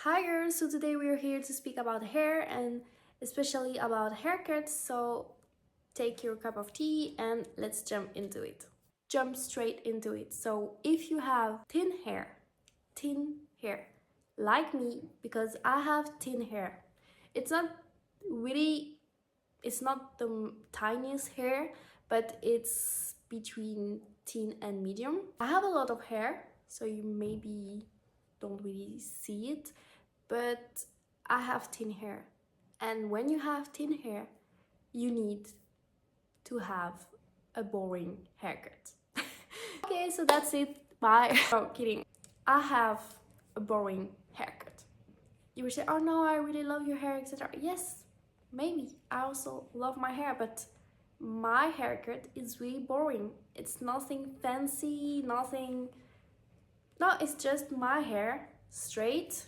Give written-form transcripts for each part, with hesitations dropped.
Hi girls, so today we are here to speak about hair and especially about haircuts, so take your cup of tea and let's jump into it. Jump straight into it. So if you have thin hair, like me, because I have thin hair, it's not really, it's not the tiniest hair, but it's between thin and medium. I have a lot of hair, so you maybe don't really see it, but I have thin hair, and when you have thin hair you need to have a boring haircut. Okay, so that's it, bye. No, kidding. I have a boring haircut. You will say, oh no, I really love your hair, etc. Yes, maybe I also love my hair, but my haircut is really boring. It's nothing fancy, nothing. No, it's just my hair, straight,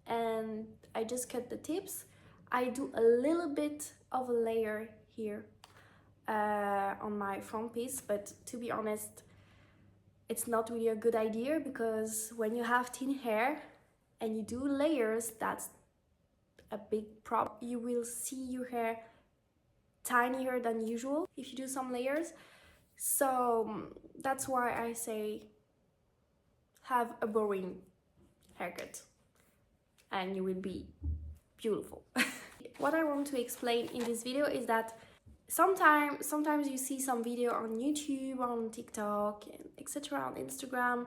and I just cut the tips. I do a little bit of a layer here on my front piece, but to be honest, it's not really a good idea, because when you have thin hair and you do layers, that's a big problem. You will see your hair tinier than usual if you do some layers. So that's why I say have a boring haircut and you will be beautiful. What I want to explain in this video is that sometimes you see some video on YouTube, on TikTok, etc., on Instagram.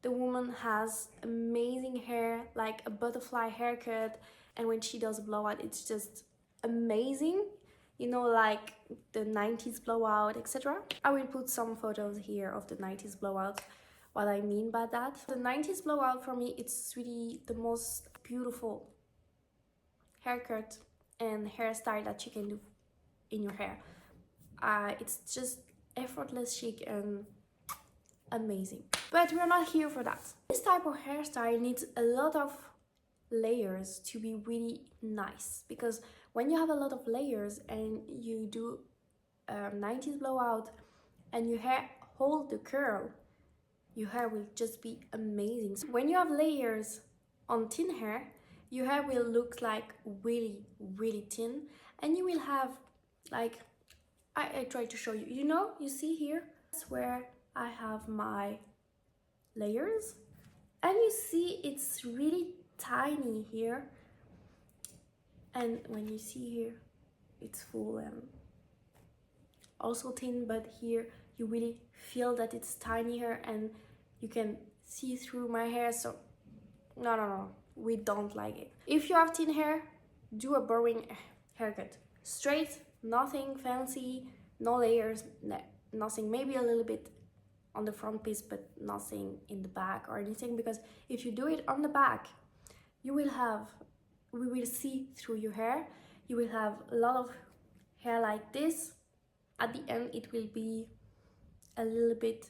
The woman has amazing hair, like a butterfly haircut, and when she does a blowout, it's just amazing. You know, like the 90s blowout, etc. I will put some photos here of the 90s blowout. What I mean by that, the 90s blowout for me, it's really the most beautiful haircut and hairstyle that you can do in your hair. It's just effortless, chic, and amazing. But we're not here for that. This type of hairstyle needs a lot of layers to be really nice, because when you have a lot of layers and you do 90s blowout and your hair hold the curl, your hair will just be amazing. So when you have layers on thin hair, your hair will look like really thin, and you will have like, I try to show you, you know, you see here, that's where I have my layers, and you see it's really tiny here, and when you see here, it's full and also thin, but here you really feel that it's tinier and you can see through my hair. So no, we don't like it. If you have thin hair, do a boring haircut, straight, nothing fancy, no layers, nothing, maybe a little bit on the front piece, but nothing in the back or anything, because if you do it on the back, we will see through your hair. You will have a lot of hair like this. At the end, it will be a little bit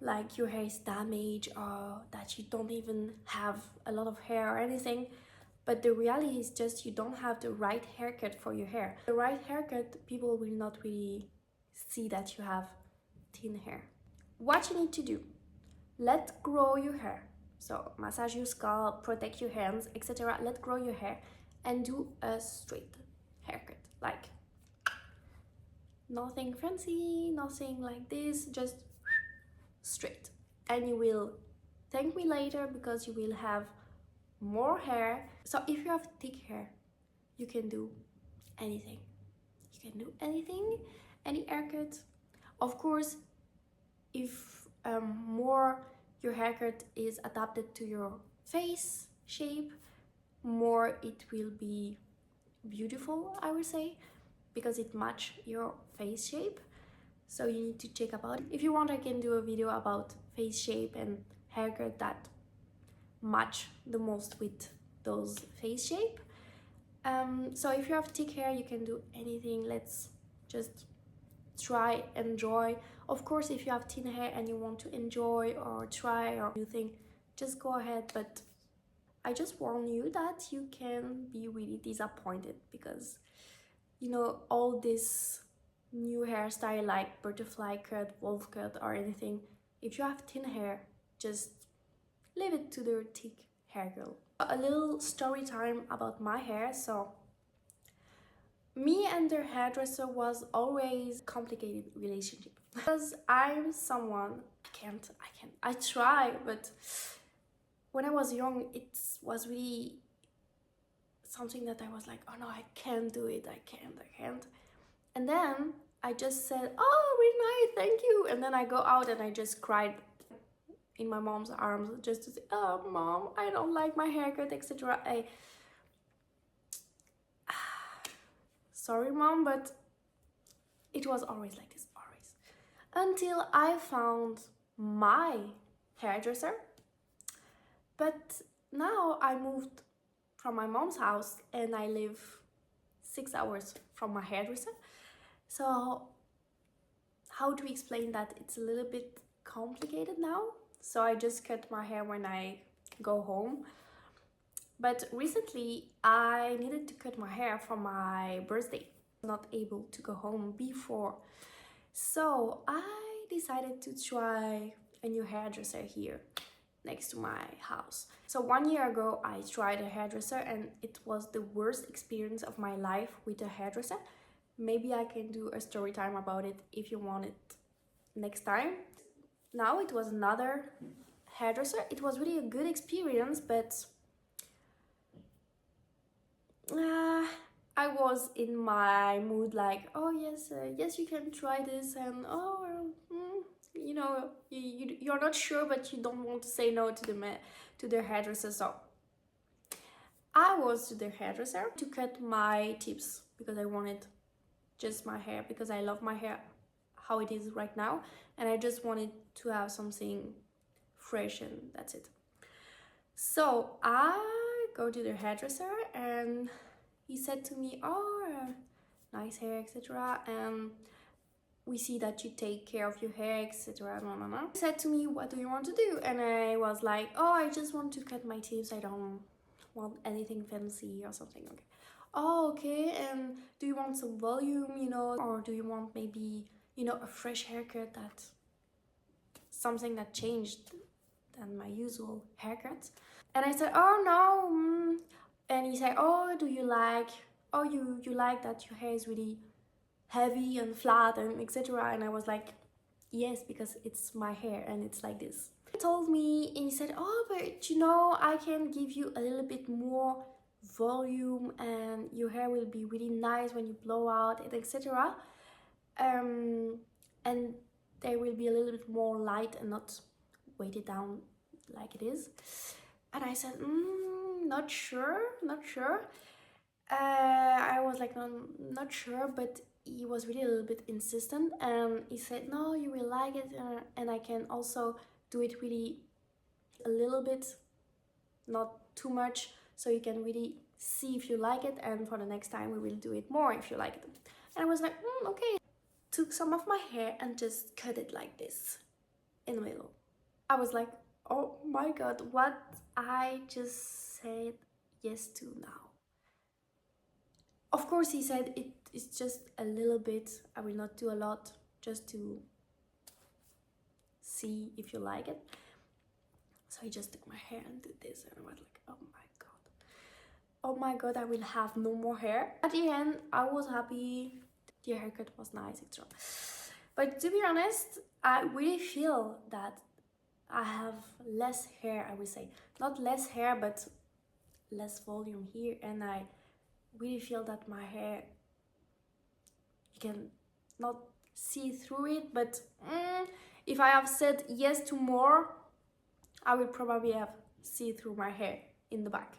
like your hair is damaged, or that you don't even have a lot of hair or anything. But the reality is just you don't have the right haircut for your hair. The right haircut, people will not really see that you have thin hair. What you need to do, let grow your hair. So massage your scalp, protect your hands, etc. Let grow your hair and do a straight haircut. Like nothing fancy, nothing like this, just straight. And you will thank me later, because you will have more hair. So if you have thick hair, you can do anything. You can do anything, any haircut. Of course, if more your haircut is adapted to your face shape, more it will be beautiful, I would say, because it matches your face shape. So you need to check about it. If you want, I can do a video about face shape and haircut that match the most with those face shape. So if you have thick hair, you can do anything. Let's just try, enjoy. Of course, if you have thin hair and you want to enjoy or try or new thing, just go ahead. But I just warn you that you can be really disappointed, because you know, all this new hairstyle like butterfly cut, wolf cut or anything, if you have thin hair, just leave it to the thick hair girl. A little story time about my hair. So me and the hairdresser was always complicated relationship because I'm someone I try, but when I was young it was really something that I was like, oh no, I can't do it, I can't. And then I just said, oh, really nice, thank you. And then I go out and I just cried in my mom's arms just to say, oh mom, I don't like my haircut, etc. Sorry mom, but it was always like this, always. Until I found my hairdresser. But now I moved from my mom's house and I live 6 hours from my hairdresser. So how do we explain that? It's a little bit complicated now. So I just cut my hair when I go home. But recently I needed to cut my hair for my birthday. Not able to go home before. So I decided to try a new hairdresser here next to my house. So 1 year ago I tried a hairdresser and it was the worst experience of my life with a hairdresser. Maybe I can do a story time about it if you want it next time. Now it was another hairdresser. It was really a good experience, but I was in my mood like, oh yes, yes you can try this, and oh you know, you're not sure but you don't want to say no to the hairdresser. So I was to the hairdresser to cut my tips because I wanted just my hair, because I love my hair how it is right now and I just wanted to have something fresh and that's it. So I go to the hairdresser and he said to me, oh, nice hair, etc. And we see that you take care of your hair, etc. No, no, no. He said to me, what do you want to do? And I was like, oh, I just want to cut my tips. I don't want anything fancy or something. Okay. Oh, okay. And do you want some volume, you know, or do you want maybe, you know, a fresh haircut, that something that changed than my usual haircut? And I said, oh no. And he said, oh, do you like, oh, you like that your hair is really heavy and flat and etc. And I was like, yes, because it's my hair and it's like this. He told me and he said, oh, but you know, I can give you a little bit more volume and your hair will be really nice when you blow out it, etc. And there will be a little bit more light and not weighted down like it is. And I said, not sure. I was like, no, not sure, but he was really a little bit insistent and he said, no, you will like it, and I can also do it really a little bit, not too much, so you can really see if you like it, and for the next time we will do it more if you like it. And I was like, okay. Took some of my hair and just cut it like this in the middle. I was like, oh my god, what I just said yes to now. Of course he said it is just a little bit, I will not do a lot, just to see if you like it. So he just took my hair and did this and I was like, oh my god, I will have no more hair. At the end I was happy, the haircut was nice, etc. But to be honest, I really feel that I have less hair, I would say. Not less hair, but less volume here, and I really feel that my hair, you can not see through it, but if I have said yes to more, I would probably have see through my hair in the back.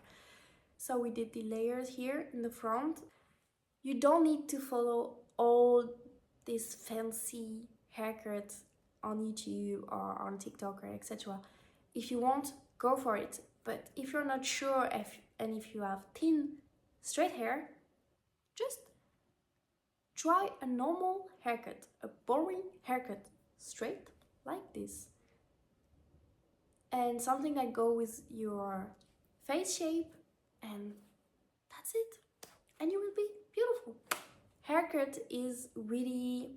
So we did the layers here in the front. You don't need to follow all these fancy haircuts on YouTube or on TikTok or etc. If you want, go for it. But if you're not sure if you have thin straight hair, just try a normal haircut, a boring haircut, straight like this. And something that goes with your face shape, and that's it. And you will be beautiful. Haircut is really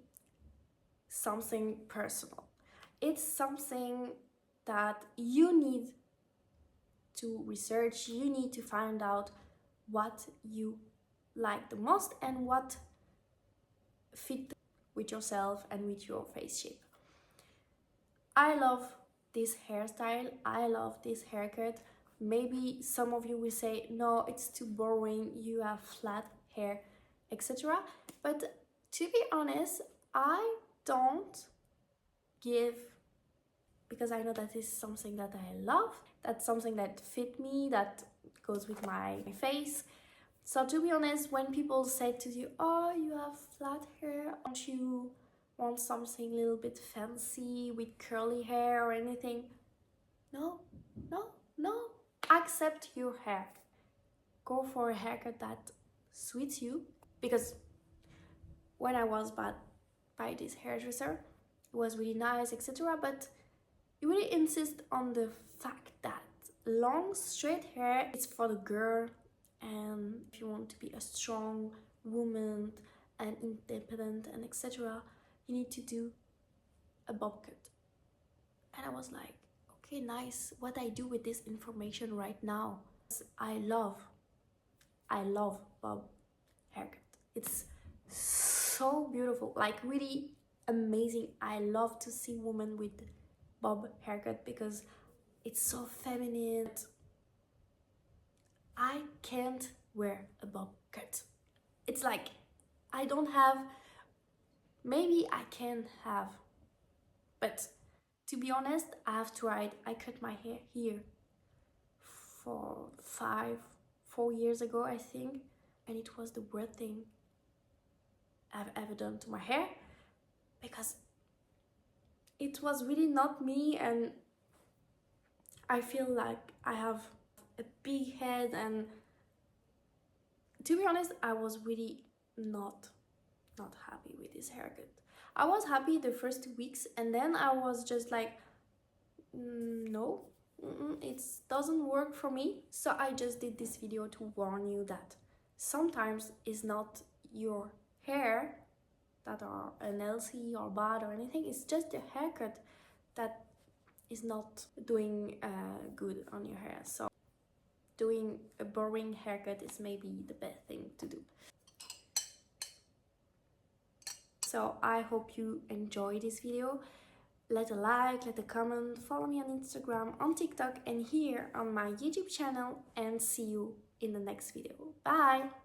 something personal. It's something that you need to research, you need to find out what you like the most and what fit with yourself and with your face shape. I love this hairstyle, I love this haircut. Maybe some of you will say, no, it's too boring, you have flat hair, etc. But to be honest, I don't give, because I know that is something that I love, that's something that fit me, that goes with my face. So to be honest, when people say to you, oh, you have flat hair, don't you want something a little bit fancy with curly hair or anything? No, no, no. Accept your hair. Go for a haircut that suits you. Because when I was by this hairdresser, it was really nice, etc. But you really insist on the fact that long straight hair is for the girl, and if you want to be a strong woman and independent and etc., you need to do a bob cut. And I was like, okay, nice, what I do with this information right now. I love bob haircut. It's so beautiful, like really amazing. I love to see women with bob haircut because it's so feminine. I can't wear a bob cut. It's like I don't have, maybe I can have, but to be honest, I have tried. I cut my hair here for 4 years ago, I think, and it was the worst thing I've ever done to my hair because it was really not me, and I feel like I have a big head, and to be honest, I was really not happy with this haircut. I was happy the first 2 weeks, and then I was just like, no, it doesn't work for me. So I just did this video to warn you that sometimes it's not your hair that are unhealthy or bad or anything, it's just the haircut that is not doing good on your hair. So doing a boring haircut is maybe the best thing to do. So I hope you enjoy this video. Let a like, let a comment, follow me on Instagram, on TikTok, and here on my YouTube channel, and see you in the next video. Bye!